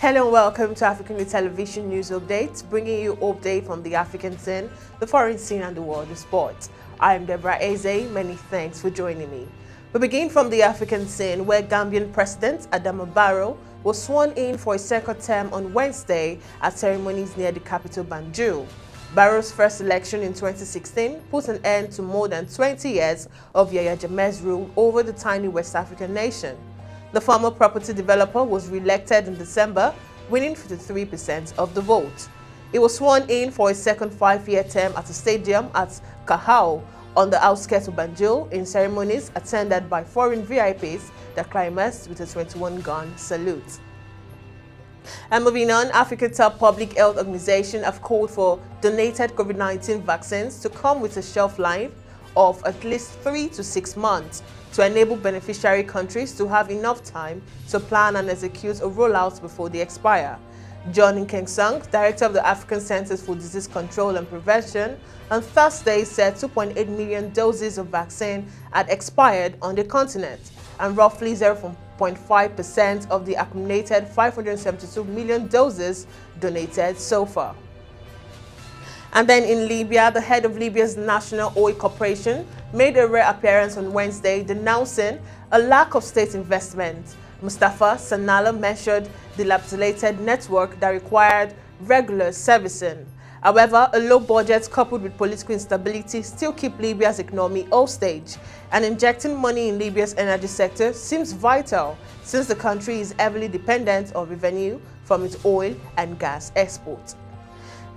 Hello and welcome to AFRICUNIA Television News Updates, bringing you update from the African scene, the foreign scene and the world of sports. I am Deborah Ezeh. Many thanks for joining me. We begin from the African scene, where Gambian President Barrow was sworn in for a second term on Wednesday at ceremonies near the capital Banjul. Barrow's first election in 2016 put an end to more than 20 years of Yahya Jammeh's rule over the tiny West African nation. The former property developer was re-elected in December, winning 53% of the vote. He was sworn in for a second 5-year term at a stadium at Kahau on the outskirts of Banjul in ceremonies attended by foreign VIPs that climaxed with a 21-gun salute. And moving on, Africa's top public health organization have called for donated COVID-19 vaccines to come with a shelf life of at least 3 to 6 months to enable beneficiary countries to have enough time to plan and execute a rollout before they expire. John Nkeng, director of the African Centers for Disease Control and Prevention, on Thursday said 2.8 million doses of vaccine had expired on the continent, and roughly 0.5% of the accumulated 572 million doses donated so far. And then in Libya, the head of Libya's National Oil Corporation made a rare appearance on Wednesday, denouncing a lack of state investment. Mustafa Sanala mentioned the dilapidated network that required regular servicing. However, a low budget coupled with political instability still keep Libya's economy hostage, and injecting money in Libya's energy sector seems vital since the country is heavily dependent on revenue from its oil and gas exports.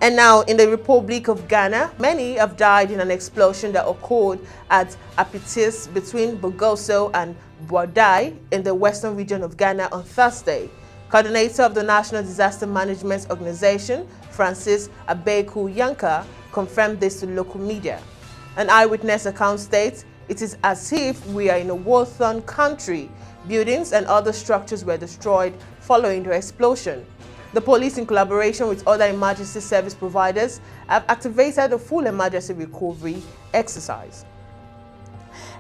And now, in the Republic of Ghana, many have died in an explosion that occurred at Apitis between Bogoso and Bwadai in the western region of Ghana on Thursday. Coordinator of the National Disaster Management Organization, Francis Abeku Yanka, confirmed this to local media. An eyewitness account states, "It is as if we are in a war-torn country. Buildings and other structures were destroyed following the explosion." The police, in collaboration with other emergency service providers, have activated a full emergency recovery exercise.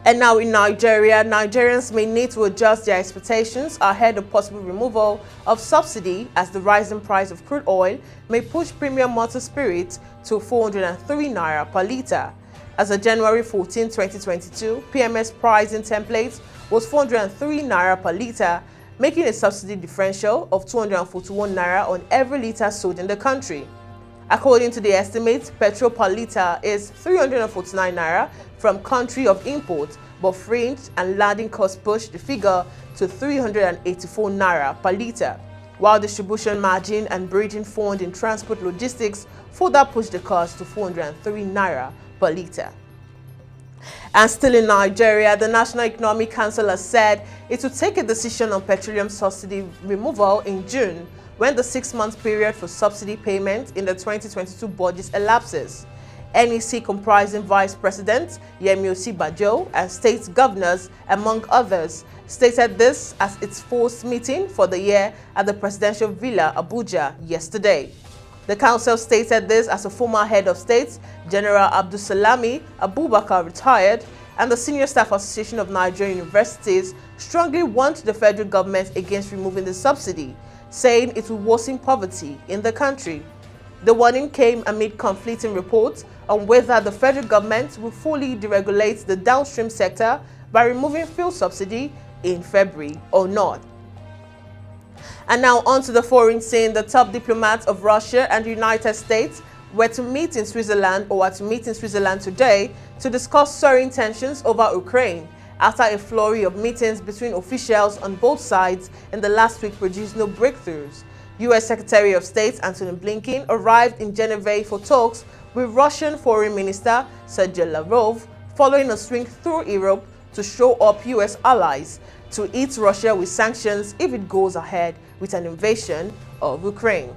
And now in Nigeria, Nigerians may need to adjust their expectations ahead of possible removal of subsidy, as the rising price of crude oil may push premium motor spirits to 403 naira per litre. As of January 14, 2022, PMS pricing template was 403 naira per litre, making a subsidy differential of 241 naira on every litre sold in the country. According to the estimate, petrol per litre is 349 naira from country of import, but fringe and landing costs push the figure to 384 naira per litre, while distribution margin and bridging fund in transport logistics further push the cost to 403 naira per litre. And still in Nigeria, the National Economic Council has said it will take a decision on petroleum subsidy removal in June, when the 6-month period for subsidy payment in the 2022 budget elapses. NEC, comprising Vice President Yemi Osinbajo and state governors, among others, stated this as its first meeting for the year at the Presidential Villa, Abuja, yesterday. The council stated this as a former head of state, General Abdulsalami Abubakar, retired, and the Senior Staff Association of Nigerian Universities strongly warned the federal government against removing the subsidy, saying it will worsen poverty in the country. The warning came amid conflicting reports on whether the federal government will fully deregulate the downstream sector by removing fuel subsidy in February or not. And now on to the foreign scene. The top diplomats of Russia and the United States were to meet in Switzerland today to discuss soaring tensions over Ukraine after a flurry of meetings between officials on both sides in the last week produced no breakthroughs. U.S. Secretary of State Antony Blinken arrived in Geneva for talks with Russian Foreign Minister Sergei Lavrov following a swing through Europe to show up U.S. allies to hit Russia with sanctions if it goes ahead with an invasion of Ukraine.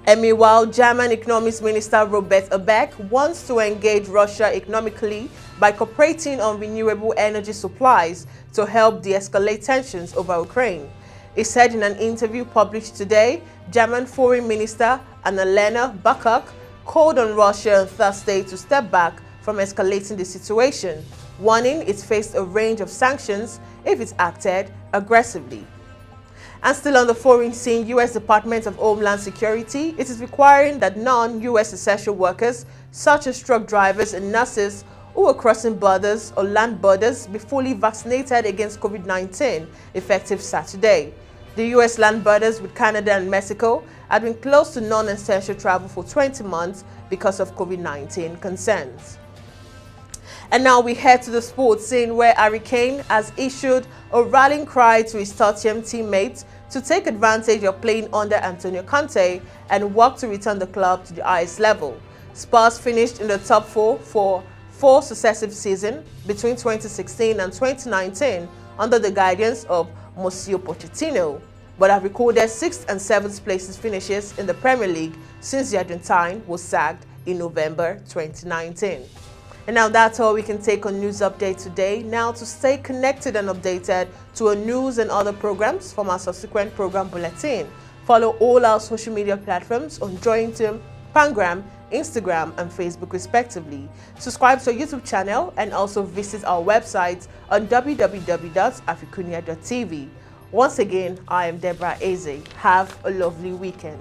And meanwhile, German Economics Minister Robert Habeck wants to engage Russia economically by cooperating on renewable energy supplies to help de-escalate tensions over Ukraine. He said in an interview published today, German Foreign Minister Annalena Baerbock called on Russia on Thursday to step back from escalating the situation, warning it faced a range of sanctions if it acted aggressively. And still on the foreign scene, U.S. Department of Homeland Security, it is requiring that non-U.S. essential workers, such as truck drivers and nurses who are crossing borders or land borders, be fully vaccinated against COVID-19, effective Saturday. The U.S. land borders with Canada and Mexico had been closed to non-essential travel for 20 months because of COVID-19 concerns. And now we head to the sports scene where Kane has issued a rallying cry to his Tottenham teammates to take advantage of playing under Antonio Conte and work to return the club to the highest level. Spurs finished in the top four for 4 successive seasons between 2016 and 2019 under the guidance of Monsieur Pochettino, but have recorded 6th and 7th places finishes in the Premier League since the Argentine was sacked in November 2019. And now that's all we can take on News Update today. Now, to stay connected and updated to our news and other programs from our subsequent program bulletin, follow all our social media platforms on Jointim, Pangram, Instagram and Facebook respectively. Subscribe to our YouTube channel and also visit our website on www.africunia.tv. Once again, I am Deborah Ezeh. Have a lovely weekend.